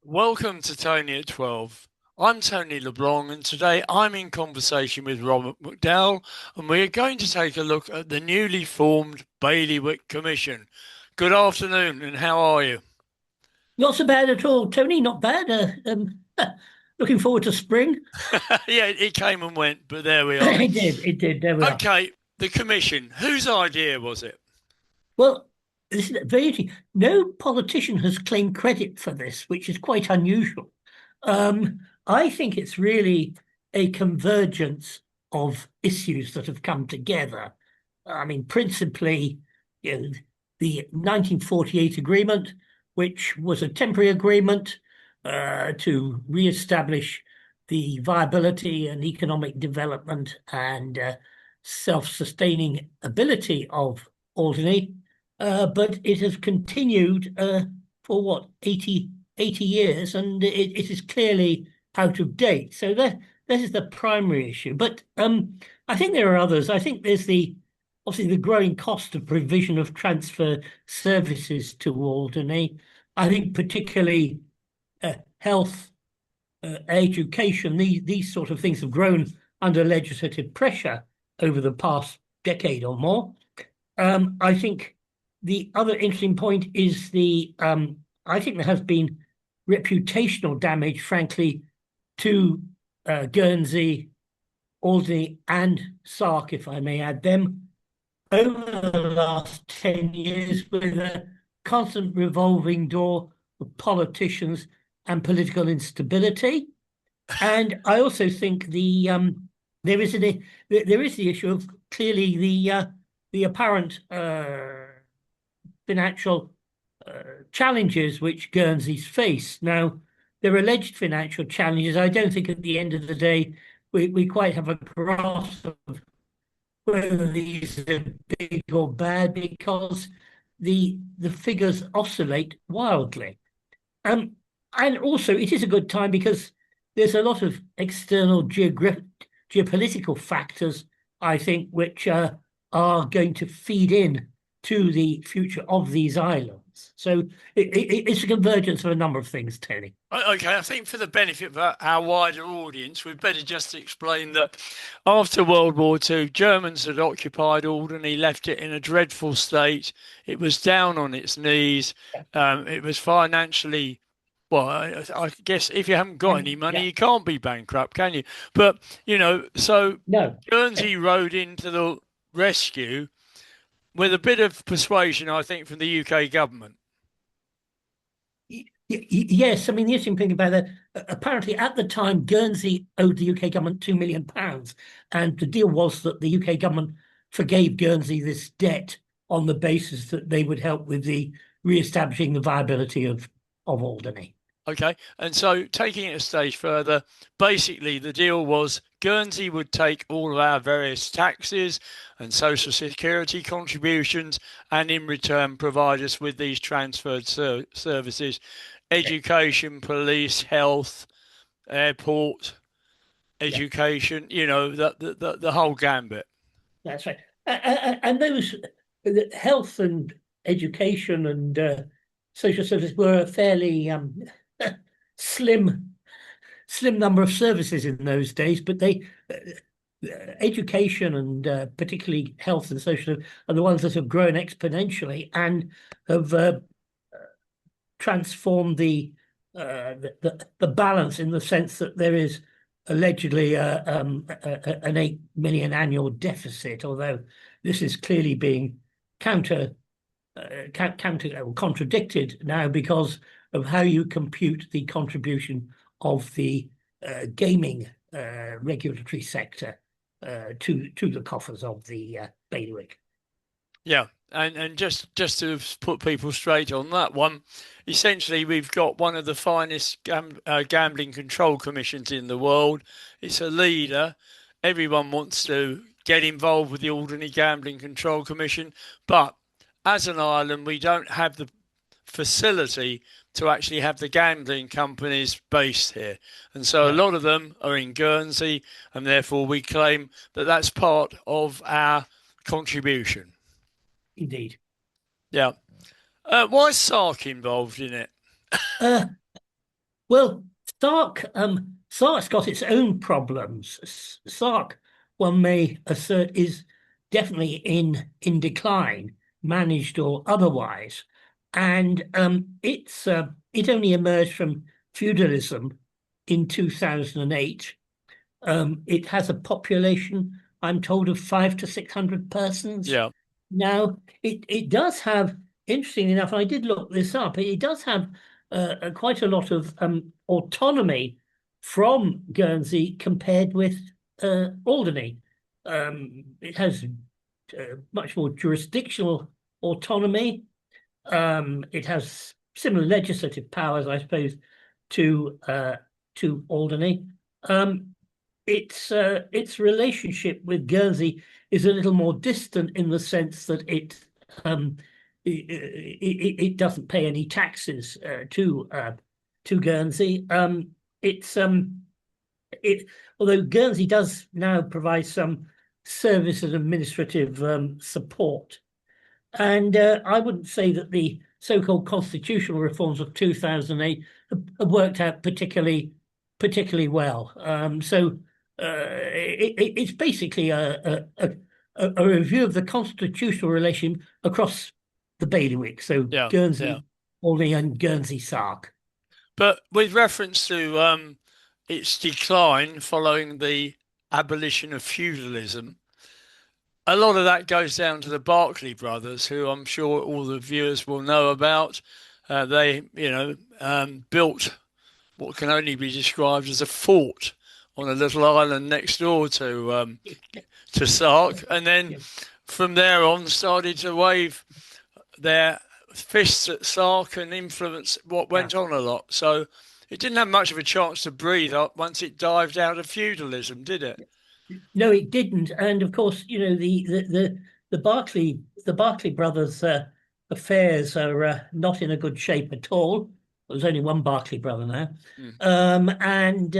Welcome to Tony at 12. I'm Tony LeBlanc, and today I'm in conversation with Robert McDowall, and we're going to take a look at the newly formed Bailiwick Commission. Good afternoon, and how are you? Not so bad at all, Tony. Not bad. Looking forward to spring. Yeah, it came and went, but there we are. It did. It did. There we are. Okay, the commission. Whose idea was it? Well, this is very interesting. No politician has claimed credit for this, which is quite unusual. I think it's really a convergence of issues that have come together. I mean, principally, you know, the 1948 agreement, which was a temporary agreement to re-establish the viability and economic development and self-sustaining ability of Alderney, but it has continued for what, 80 years, and it is clearly out of date. So that is the primary issue. But I think there are others. I think there's obviously the growing cost of provision of transfer services to Alderney. I think particularly health, education, these sort of things have grown under legislative pressure over the past decade or more. I think the other interesting point is I think there has been reputational damage, frankly, to Guernsey, Alderney, and Sark, if I may add them, over the last 10 years with a constant revolving door of politicians and political instability. And I also think there is there is the issue of clearly the apparent financial challenges which Guernseys face. Now, they're alleged financial challenges. I don't think at the end of the day we quite have a grasp of whether these are big or bad because the figures oscillate wildly. Um, and also, it is a good time because there's a lot of external geopolitical factors, I think, which are going to feed in to the future of these islands. So it's a convergence of a number of things, Tony. Okay, I think for the benefit of our wider audience, we'd better just explain that after World War II, Germans had occupied Alderney, left it in a dreadful state. It was down on its knees. It was financially, well, I guess if you haven't got any And money, yeah, you can't be bankrupt, can you? But, so no, Guernsey rode into the rescue with a bit of persuasion, I think, from the UK government. yes. I mean, the interesting thing about that, apparently at the time, Guernsey owed the UK government £2 million, and the deal was that the UK government forgave Guernsey this debt on the basis that they would help with the re-establishing the viability of Alderney. Okay, and so taking it a stage further, basically the deal was Guernsey would take all of our various taxes and social security contributions, and in return provide us with these transferred services, education, police, health, airport, Yeah, education, the whole gambit. that's right. And those health and education and social services were a fairly slim number of services in those days, but education and particularly health and social are the ones that have grown exponentially and have transformed the balance in the sense that there is allegedly an 8 million annual deficit, although this is clearly being counter contradicted now because of how you compute the contribution of the gaming regulatory sector to the coffers of the bailiwick. Yeah, and just to put people straight on that one, essentially we've got one of the finest gambling control commissions in the world. It's a leader. Everyone wants to get involved with the Alderney Gambling Control Commission, but as an island, we don't have the facility to actually have the gambling companies based here, and so a No, lot of them are in Guernsey, and therefore we claim that that's part of our contribution. indeed. Yeah. Why is Sark involved in it? Uh, Well, Sark's got its own problems. Sark, one may assert, is definitely in decline, managed or otherwise, and it only emerged from feudalism in 2008. It has a population, I'm told, of 500 to 600 persons. Yeah, Now, it does have, interesting enough, I did look this up, it does have quite a lot of autonomy from Guernsey compared with Alderney. It has much more jurisdictional autonomy. It has similar legislative powers, I suppose, to Alderney. Its relationship with Guernsey is a little more distant in the sense that it doesn't pay any taxes to Guernsey. Although Guernsey does now provide some service and administrative support, and I wouldn't say that the so-called constitutional reforms of 2008 have worked out particularly well. It's basically a review of the constitutional relation across the bailiwick, so yeah, Guernsey, yeah. Alderney, and Guernsey Sark. But with reference to its decline following the abolition of feudalism, a lot of that goes down to the Berkeley brothers, who I'm sure all the viewers will know about. They, built what can only be described as a fort on a little island next door to Sark, and then from there on started to wave their fists at Sark and influence what went on a lot. So it didn't have much of a chance to breathe up once it dived out of feudalism, did it? No, it didn't. And of course, the Berkeley brothers' affairs are not in a good shape at all. There's only one Berkeley brother now, and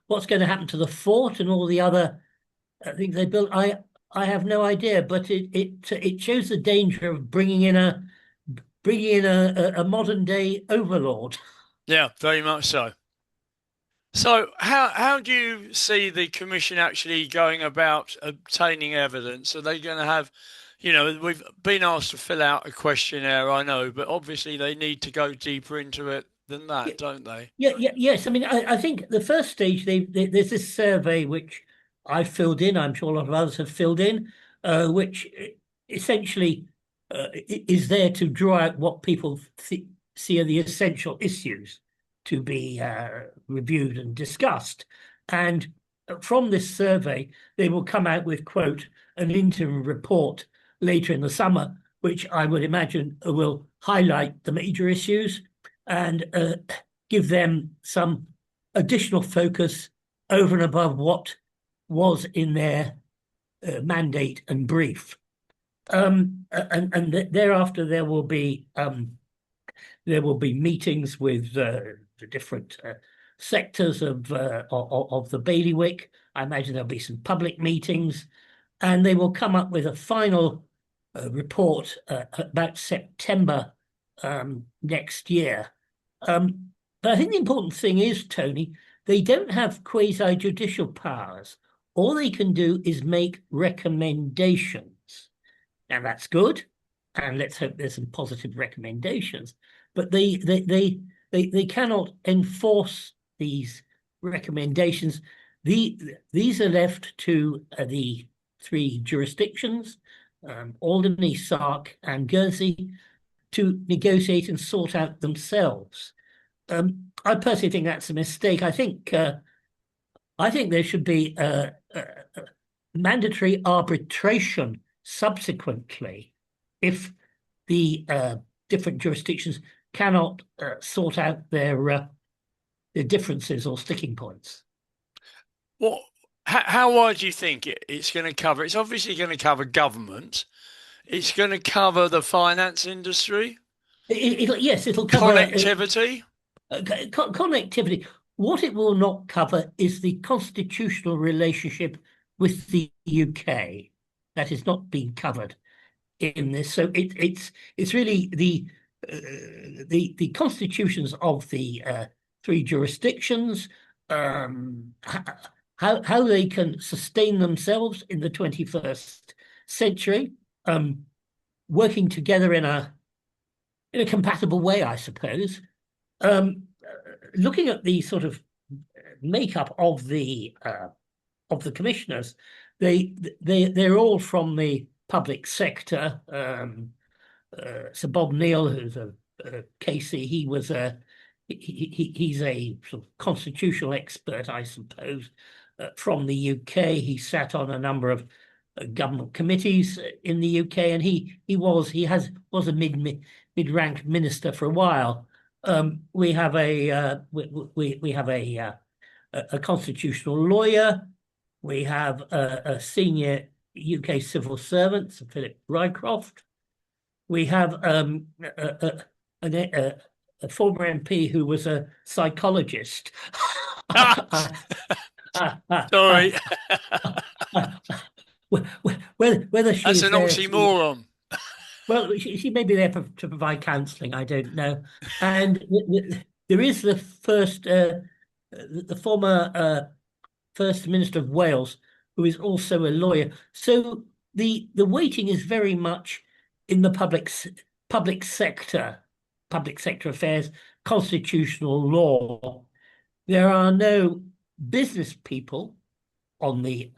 what's going to happen to the fort and all the other things they built? I have no idea, but it shows the danger of bringing in a modern day overlord. Yeah, very much so. So how do you see the commission actually going about obtaining evidence? Are they going to have, we've been asked to fill out a questionnaire, I know, but obviously they need to go deeper into it than that, don't they? Yes. I mean, I think the first stage, there's this survey which I filled in. I'm sure a lot of others have filled in, which essentially is there to draw out what people see are the essential issues to be reviewed and discussed. And from this survey, they will come out with, quote, an interim report later in the summer, which I would imagine will highlight the major issues and give them some additional focus over and above what was in their mandate and brief. And thereafter there will be meetings with the different sectors of the bailiwick. I imagine there'll be some public meetings, and they will come up with a final report about September next year. But I think the important thing is, Tony, they don't have quasi-judicial powers. All they can do is make recommendations. Now that's good, and let's hope there's some positive recommendations. But they cannot enforce these recommendations. These are left to the three jurisdictions, Alderney, Sark, and Guernsey, to negotiate and sort out themselves. I personally think that's a mistake. I think there should be mandatory arbitration subsequently if the different jurisdictions cannot sort out their differences or sticking points. Well, how wide do you think it's going to cover? It's obviously going to cover government. It's going to cover the finance industry. It'll cover connectivity. Connectivity. What it will not cover is the constitutional relationship with the UK. That is not being covered in this. So it's really the the constitutions of the three jurisdictions, how they can sustain themselves in the 21st century, working together in a compatible way, I suppose. Looking at the sort of makeup of the commissioners, they're all from the public sector. Sir Bob Neal, who's a KC, he's a sort of constitutional expert, I suppose, from the UK. He sat on a number of government committees in the UK, and he was a mid-ranked minister for a while. We have a constitutional lawyer. We have a senior UK civil servant, Sir Philip Rycroft. We have a former MP who was a psychologist. Sorry. Whether That's an oxymoron. Well, she may be there to provide counselling. I don't know. And there is the former First Minister of Wales, who is also a lawyer. So the weighting is very much in the public sector affairs, constitutional law. There are no business people on the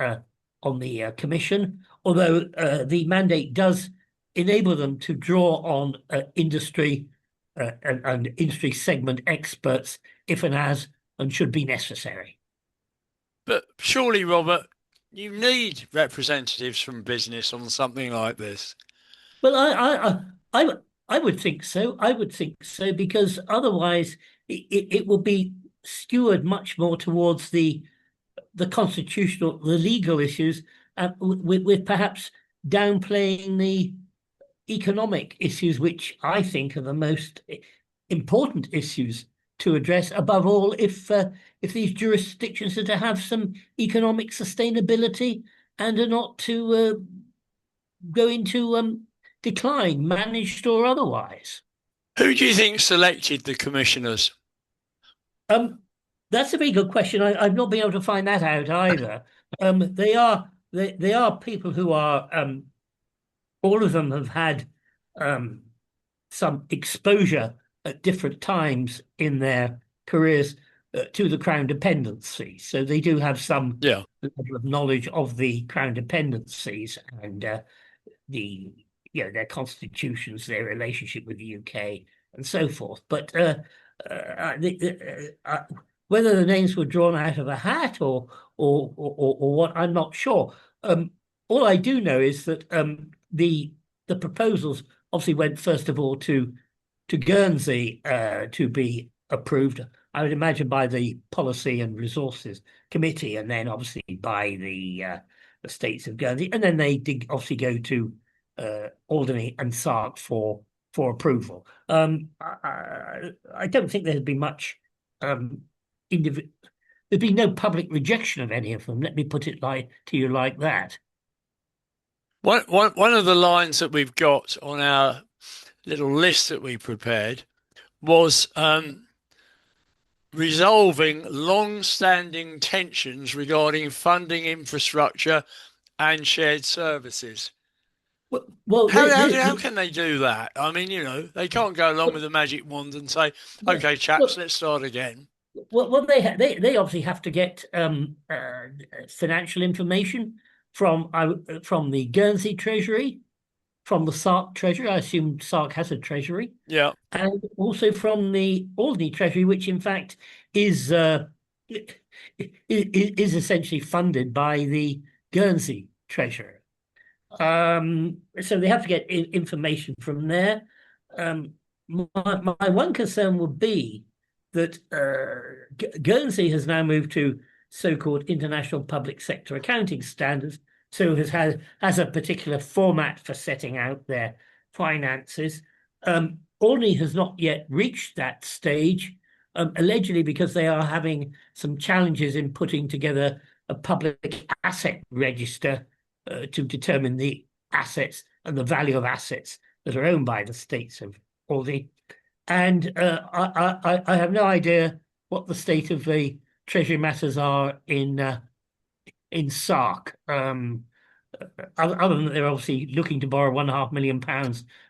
commission, although the mandate does enable them to draw on industry and industry segment experts if and as and should be necessary. But surely, Robert, you need representatives from business on something like this. Well, I would think so. I would think so, because otherwise it will be skewed much more towards the constitutional, the legal issues, with perhaps downplaying the economic issues, which I think are the most important issues to address. Above all, if these jurisdictions are to have some economic sustainability and are not to go into decline, managed or otherwise. Who do you think selected the commissioners? That's a very good question. I've not been able to find that out either. They are people who are all of them have had some exposure at different times in their careers to the Crown dependencies. So they do have some level of knowledge of the Crown dependencies and their constitutions, their relationship with the UK, and so forth. But whether the names were drawn out of a hat or what, I'm not sure. All I do know is that the proposals obviously went first of all to Guernsey to be approved. I would imagine by the Policy and Resources Committee, and then obviously by the States of Guernsey, and then they did obviously go to Alderney and Sark for approval. I don't think there'd be much there'd be no public rejection of any of them. Let me put it to you like that. One of the lines that we've got on our little list that we prepared was resolving long-standing tensions regarding funding infrastructure and shared services. Well, how can they do that? I mean, they can't go along with a magic wand and say, "Okay, chaps, let's start again." Well, they obviously have to get financial information from the Guernsey Treasury, from the Sark Treasury. I assume Sark has a treasury. Yeah, and also from the Alderney Treasury, which in fact is essentially funded by the Guernsey Treasury. So they have to get information from there. My one concern would be that Guernsey has now moved to so-called international public sector accounting standards, so has a particular format for setting out their finances. Alderney has not yet reached that stage, allegedly because they are having some challenges in putting together a public asset register to determine the assets and the value of assets that are owned by the states of Aldi, and I have no idea what the state of the Treasury matters are in Sark. Other than they're obviously looking to borrow £1.5 million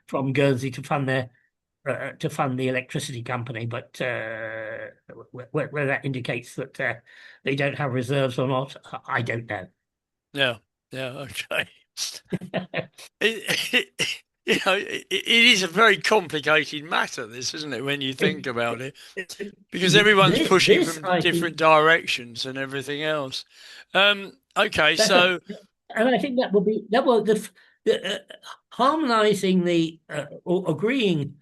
from Guernsey to fund the electricity company, but where that indicates that they don't have reserves or not, I don't know. Yeah, yeah, okay. It is a very complicated matter, this, isn't it, when you think about it? Because everyone's pushing This, from I think, different directions and everything else. Okay, that's a, so and I think that will harmonizing or agreeing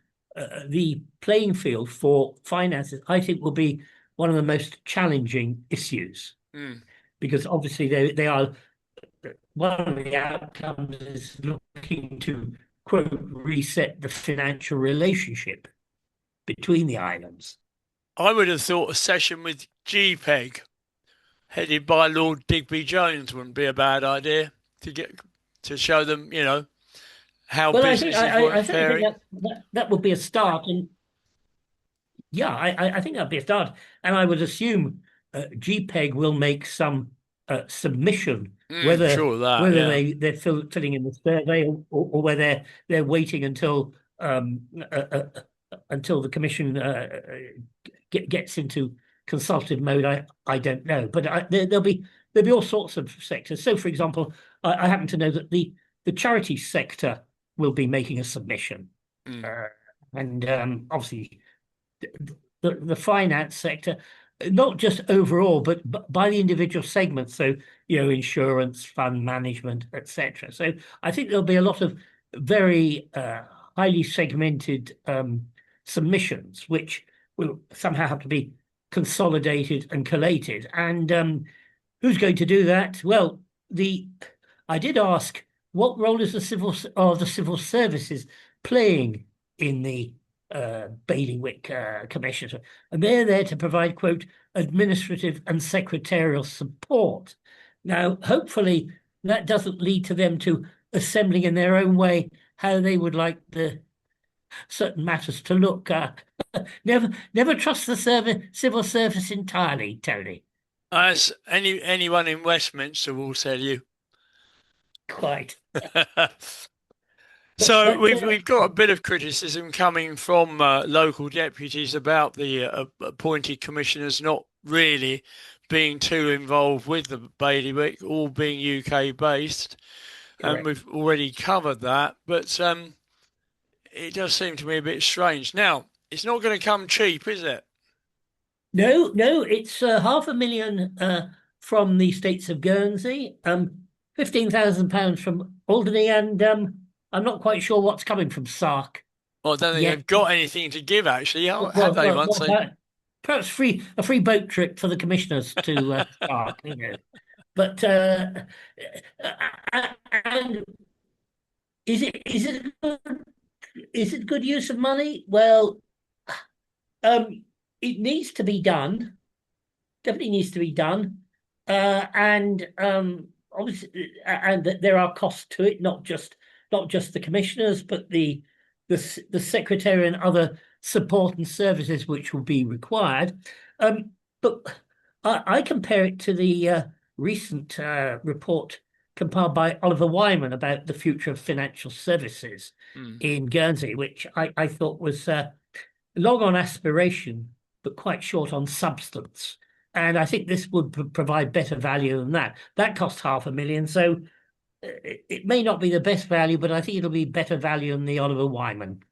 the playing field for finances, I think, will be one of the most challenging issues mm, because obviously they are one of the outcomes is looking to quote reset the financial relationship between the islands. I would have thought a session with GPEG, headed by Lord Digby Jones, wouldn't be a bad idea to show them, how Well, I think businesses were I certainly think faring. that would be a start, and yeah, I think that'd be a start, and I would assume GPEG will make some submission, whether Sure of that, yeah. they're filling in the survey or whether they're waiting until the commission gets into consultative mode. I don't know, but there'll be all sorts of sectors. So, for example, I happen to know that the charity sector will be making a submission, Mm. and obviously the finance sector, not just overall, but by the individual segments. So, insurance, fund management, etc. So I think there'll be a lot of very highly segmented submissions, which will somehow have to be consolidated and collated. And who's going to do that? Well, I did ask, what role is the civil services playing in the Bailiwick Commission? And they're there to provide, quote, administrative and secretarial support. Now, hopefully, that doesn't lead to them to assembling in their own way how they would like the certain matters to look. Never trust the civil service entirely, Tony. As anyone in Westminster will tell you. Quite. So But we've got a bit of criticism coming from local deputies about the appointed commissioners not really being too involved with the bailiwick, all being UK based, and correct. we've already covered that. But it does seem to me a bit strange. Now, it's not going to come cheap, is it? No, it's £500,000 from the states of Guernsey, £15,000 from Alderney, and I'm not quite sure what's coming from Sark Well, I don't think yet. they've got anything to give, actually. Have Well, they, once they? perhaps a free boat trip for the commissioners to Sark, But and is it good use of money? Well, it needs to be done. Definitely needs to be done, and obviously, and there are costs to it. Not just the commissioners, but the secretary and other support and services which will be required. But I compare it to the recent report compiled by Oliver Wyman about the future of financial services Mm. in Guernsey, which I thought was long on aspiration, but quite short on substance. And I think this would provide better value than that. That cost £500,000, so it may not be the best value, but I think it'll be better value than the Oliver Wyman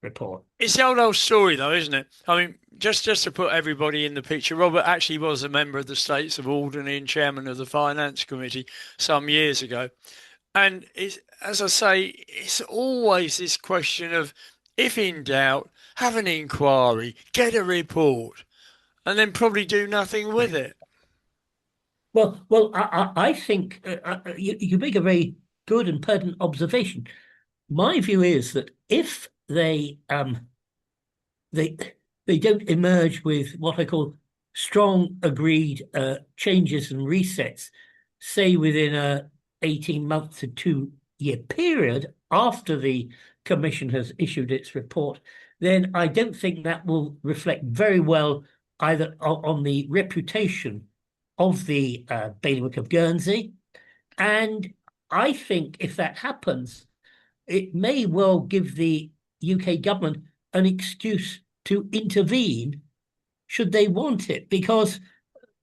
report. It's the old story, though, isn't it? I mean, just to put everybody in the picture, Robert actually was a member of the States of Alderney and chairman of the Finance Committee some years ago. And as I say, it's always this question of, if in doubt, have an inquiry, get a report, and then probably do nothing with it. Well, I think you make a very good and pertinent observation. My view is that if they don't emerge with what I call strong agreed changes and resets, say within a 18 month to 2 year period after the Commission has issued its report, then I don't think that will reflect very well either on the reputation of the Bailiwick of Guernsey. And I think if that happens, it may well give the UK government an excuse to intervene should they want it, because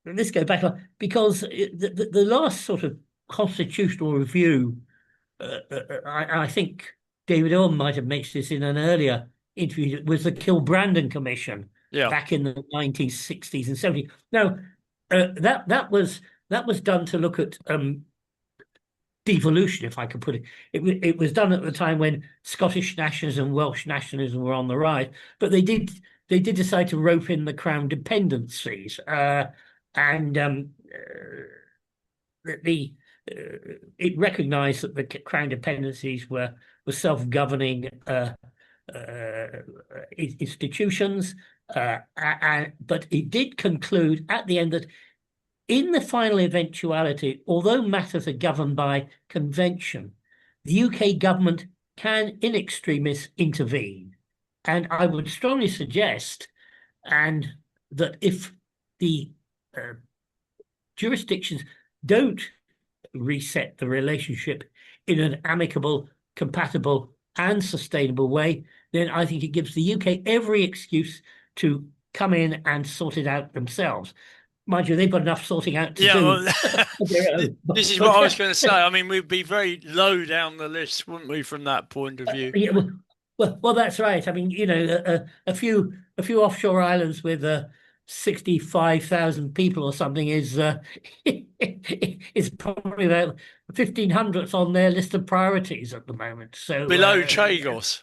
let's go back, because the last sort of constitutional review, I think David Orme might have mentioned this in an earlier interview, was the Kilbrandon Commission back in the 1960s and 70s. Now, that was done to look at devolution, if I could put it. It was done at the time when Scottish nationalism and Welsh nationalism were on the rise, but they did decide to rope in the Crown dependencies, and it recognised that the Crown dependencies were self-governing institutions, but it did conclude at the end that in the final eventuality, although matters are governed by convention, the UK government can in extremis intervene. And I would strongly suggest that if the jurisdictions don't reset the relationship in an amicable, compatible, and sustainable way, then I think it gives the UK every excuse to come in and sort it out themselves. Mind you, they've got enough sorting out to do. Well, this is what I was going to say. I mean, we'd be very low down the list, wouldn't we, from that point of view? Yeah, well, that's right. I mean, a few offshore islands with 65,000 people or something is probably about 1,500th on their list of priorities at the moment. So below Chagos.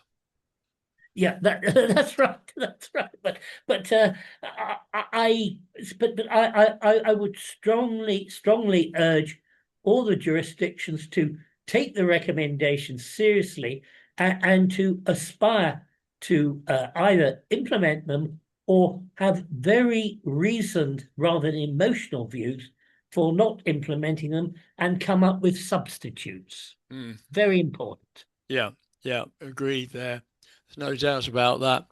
Yeah, that's right. That's right. But I would strongly urge all the jurisdictions to take the recommendations seriously and to aspire to either implement them or have very reasoned rather than emotional views for not implementing them and come up with substitutes. Very important. Yeah, agreed there. There's no doubt about that.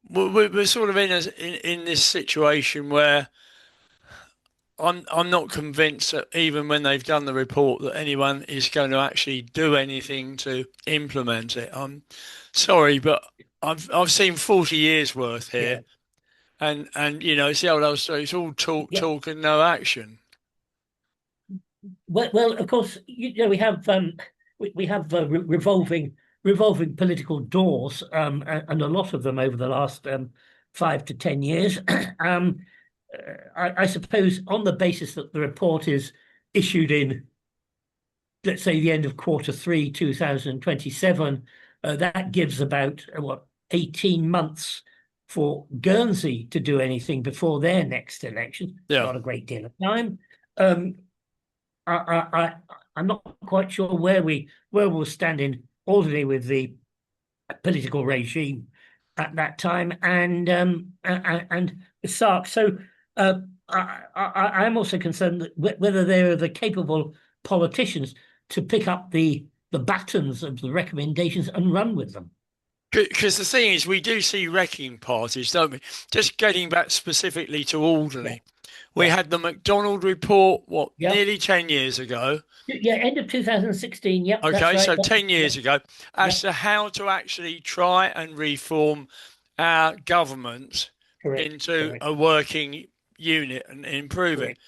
We're sort of in this situation where I'm not convinced that even when they've done the report that anyone is going to actually do anything to implement it. I'm sorry, but I've seen 40 years worth here, and it's the old story. It's all talk and no action. Well, of course, we have revolving political doors, and a lot of them over the last 5 to 10 years. I suppose on the basis that the report is issued in, let's say, the end of Q3 2027, that gives about 18 months for Guernsey to do anything before their next election. Not a great deal of time. I'm not quite sure where we'll stand in Alderney with the political regime at that time, and Sark. So I'm also concerned that whether there are the capable politicians to pick up the batons of the recommendations and run with them. Because the thing is, we do see wrecking parties, don't we? Just getting back specifically to Alderney. We had the McDonald report, nearly 10 years ago? End of 2016, yep. Okay, right. So 10 years ago, as to how to actually try and reform our government into a working unit and improve it.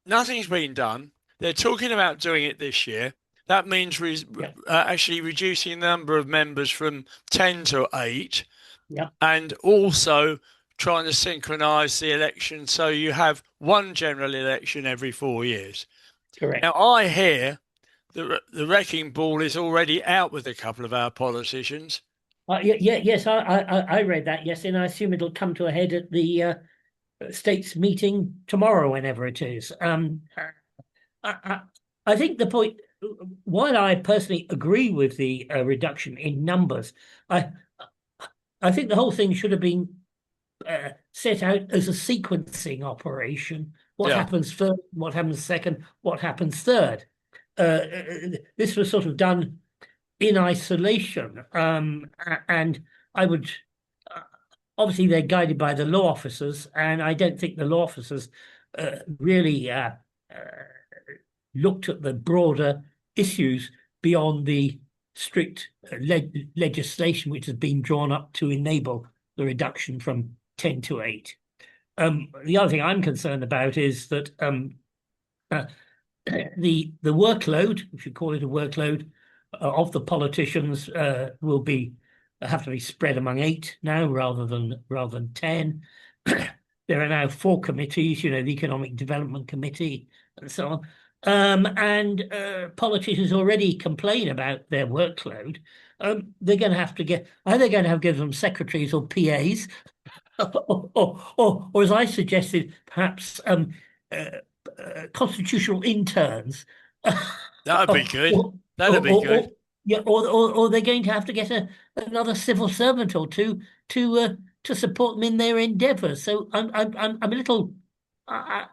Nothing's been done. They're talking about doing it this year. That means actually reducing the number of members from 10 to 8, and also trying to synchronise the election so you have one general election every 4 years. Correct. Now, I hear the wrecking ball is already out with a couple of our politicians. Yes, I read that, yes, and I assume it'll come to a head at the states meeting tomorrow, whenever it is. I think the point, while I personally agree with the reduction in numbers, I think the whole thing should have been set out as a sequencing operation. What happens first, what happens second, what happens third. This was sort of done in isolation. And I would uh, obviously they're guided by the law officers, and I don't think the law officers really looked at the broader issues beyond the strict legislation which has been drawn up to enable the reduction from 10 to 8. The other thing I'm concerned about is that uh, the workload, if you call it a workload, of the politicians will be have to be spread among 8 now rather than 10. There are now 4 committees, the Economic Development Committee and so on. And politicians already complain about their workload. They're going to have to get, are they going to have to give them secretaries or PAs? Or as I suggested, perhaps constitutional interns. That'd be good. Or, That'd be good. yeah, or they're going to have to get another civil servant or two to support them in their endeavours. So I'm a little. I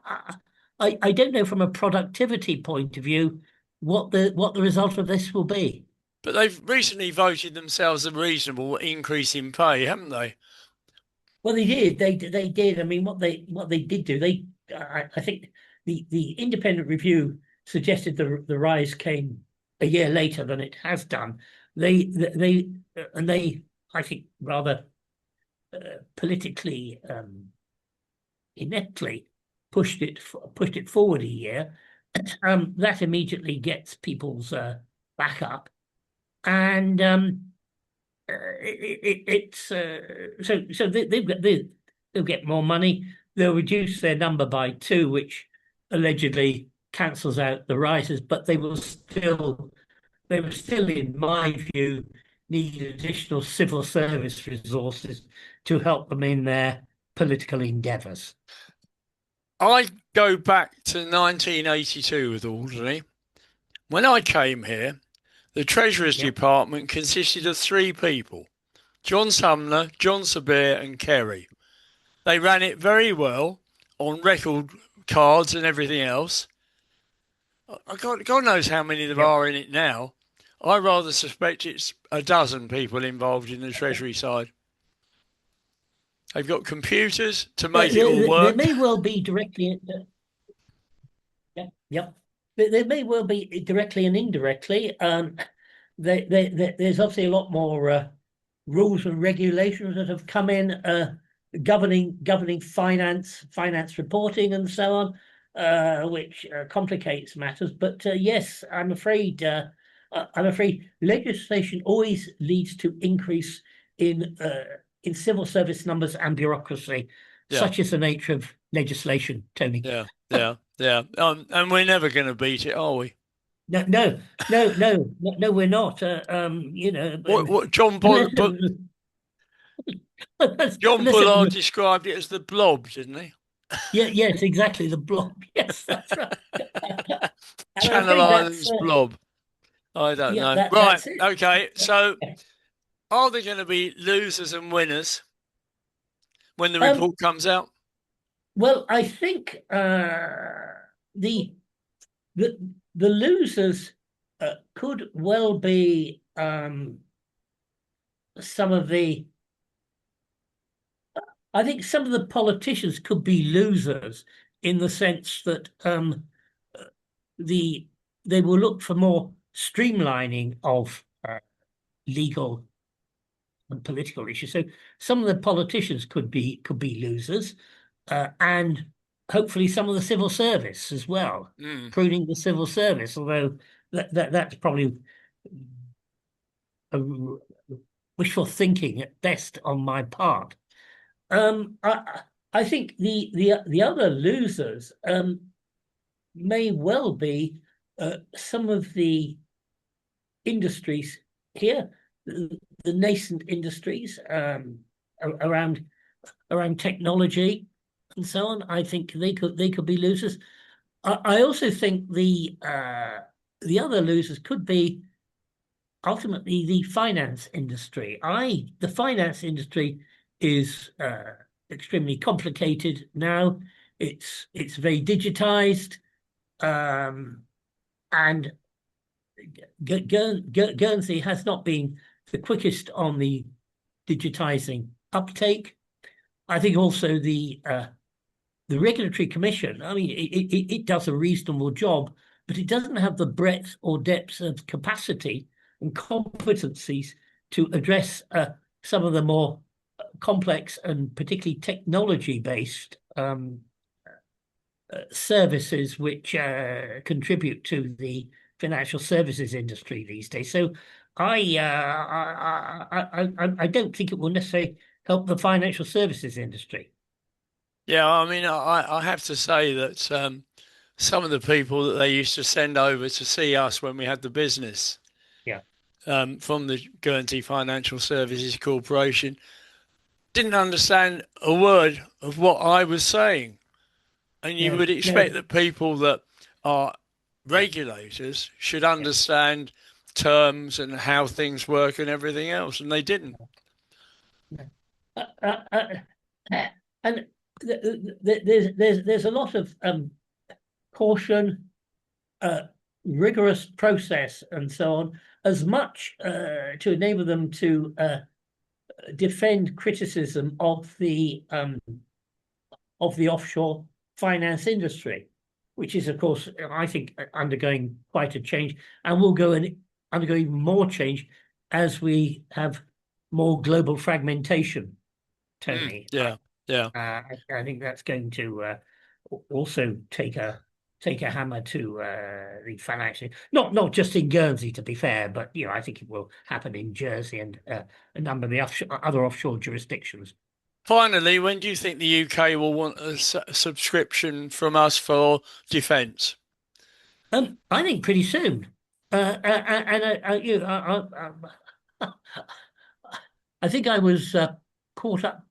don't know from a productivity point of view what the result of this will be. But they've recently voted themselves a reasonable increase in pay, haven't they? Well, they did. They did. I mean, what they did do. I think the independent review suggested the rise came a year later than it has done. They I think rather politically ineptly pushed it forward a year. That immediately gets people's back up, and it's so they'll get more money. They'll reduce their number by 2, which allegedly cancels out the rises, but they will still, in my view, need additional civil service resources to help them in their political endeavours. I go back to 1982 with Alderney. When I came here, the Treasurer's Department consisted of 3 people: John Sumner, John Sabir, and Kerry. They ran it very well on record cards and everything else. God knows how many there are in it now. I rather suspect it's a dozen people involved in the Treasury side. They've got computers to make it all work. There may well be directly. Yep. There may well be directly and indirectly. There's obviously a lot more rules and regulations that have come in governing finance reporting and so on, which complicates matters. But yes, I'm afraid legislation always leads to increase in civil service numbers and bureaucracy. Such is the nature of legislation, Tony. Yeah. And we're never going to beat it, are we? No, we're not. What John Bullard described it as the blob, didn't he? Yes, exactly, the blob. Yes, that's right. Channel Islands blob. I don't know. Right, okay. So are there going to be losers and winners when the report comes out? Well, I think the losers could well be some of the. I think some of the politicians could be losers in the sense that they will look for more streamlining of legal and political issues. So some of the politicians could be losers, and hopefully some of the civil service as well, pruning the civil service. Although that's probably wishful thinking at best on my part. I think the other losers may well be some of the industries here, the nascent industries around technology and so on. I think they could be losers. I also think the other losers could be ultimately the finance industry. The finance industry is extremely complicated now. It's very digitized, and Guernsey has not been the quickest on the digitising uptake. I think also the regulatory commission, I mean, it does a reasonable job, but it doesn't have the breadth or depth of capacity and competencies to address some of the more complex and particularly technology-based services which contribute to the financial services industry these days. So I don't think it will necessarily help the financial services industry. Yeah, I mean, I have to say that some of the people that they used to send over to see us when we had the business Yeah. from the Guernsey Financial Services Corporation didn't understand a word of what I was saying. And you No, would no, expect that people that are regulators should yeah. understand terms and how things work and everything else, and they didn't. No. Uh, uh, uh, and there's a lot of caution, uh, rigorous process, and so on, as much to enable them to defend criticism of the offshore finance industry, which is, of course, I think, undergoing quite a change, and will go and undergo even more change as we have more global fragmentation. Tony, Yeah, yeah. I think that's going to also take a hammer to the financial, not just in Guernsey, to be fair, but I think it will happen in Jersey and a number of the other offshore jurisdictions. Finally, when do you think the UK will want a subscription from us for defence? I think pretty soon. And I think I was caught up.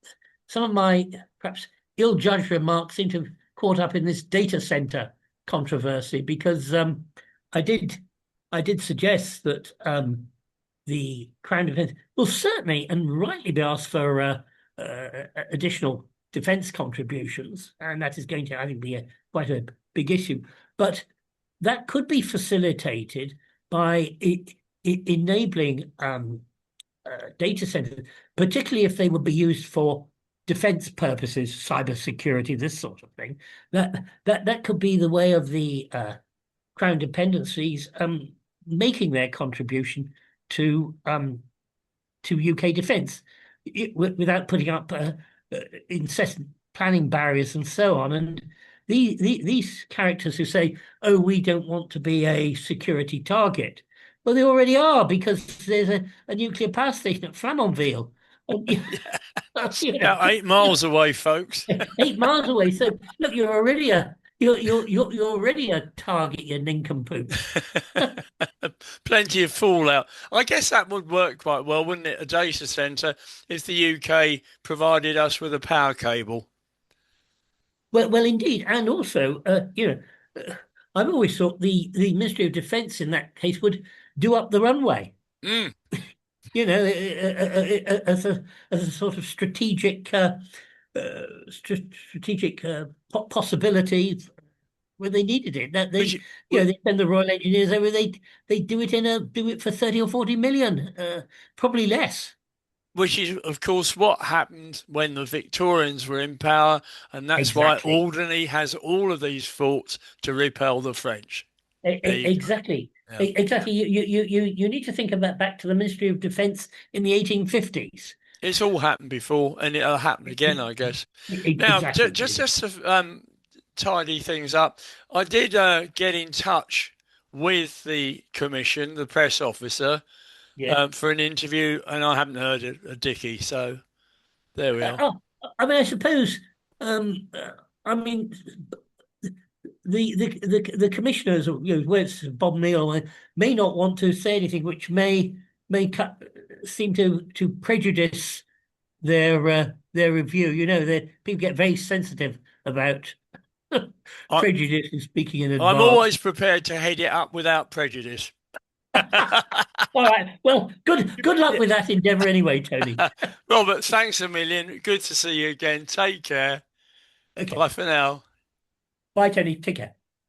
Some of my perhaps ill-judged remarks seem to have caught up in this data center controversy because I did I did suggest that the Crown Defence will certainly and rightly be asked for additional defence contributions, and that is going to, I think, be quite a big issue. But that could be facilitated by enabling data centers, particularly if they would be used for defense purposes, cyber security, this sort of thing. That could be the way of the crown dependencies making their contribution to UK defence without putting up incessant planning barriers and so on. And these characters who say, "Oh, we don't want to be a security target," well, they already are because there's a nuclear power station at Flamanville. Yeah, 8 miles away, folks. 8 miles away. So look, you're already a target, you nincompoop. Plenty of fallout. I guess that would work quite well, wouldn't it? A data centre if the UK provided us with a power cable. Well, indeed, and also, I've always thought the Ministry of Defence in that case would do up the runway. Mm. As a sort of strategic possibility where they needed it. That they, Which, they send the Royal Engineers over. They do it for 30 or 40 million, probably less. which is, of course, what happened when the Victorians were in power, and that's why Exactly. Alderney has all of these forts to repel the French. Exactly. Yeah. Exactly. You need to think of that back to the Ministry of Defence in the 1850s. It's all happened before, and it'll happen again, I guess. Now, Exactly. just to tidy things up, I did get in touch with the commission, the press officer, Yeah. for an interview, and I haven't heard a dicky. So there we are. I mean, I suppose. I mean, the commissioners, whether it's Bob Neal, may not want to say anything which may seem to prejudice their review. That people get very sensitive about I, prejudice and speaking in I'm advance. always prepared to head it up without prejudice. All right. Well, good luck with that endeavour anyway, Tony. Robert, thanks a million. Good to see you again. Take care. Okay. Bye for now. Bye, Tony. Take care.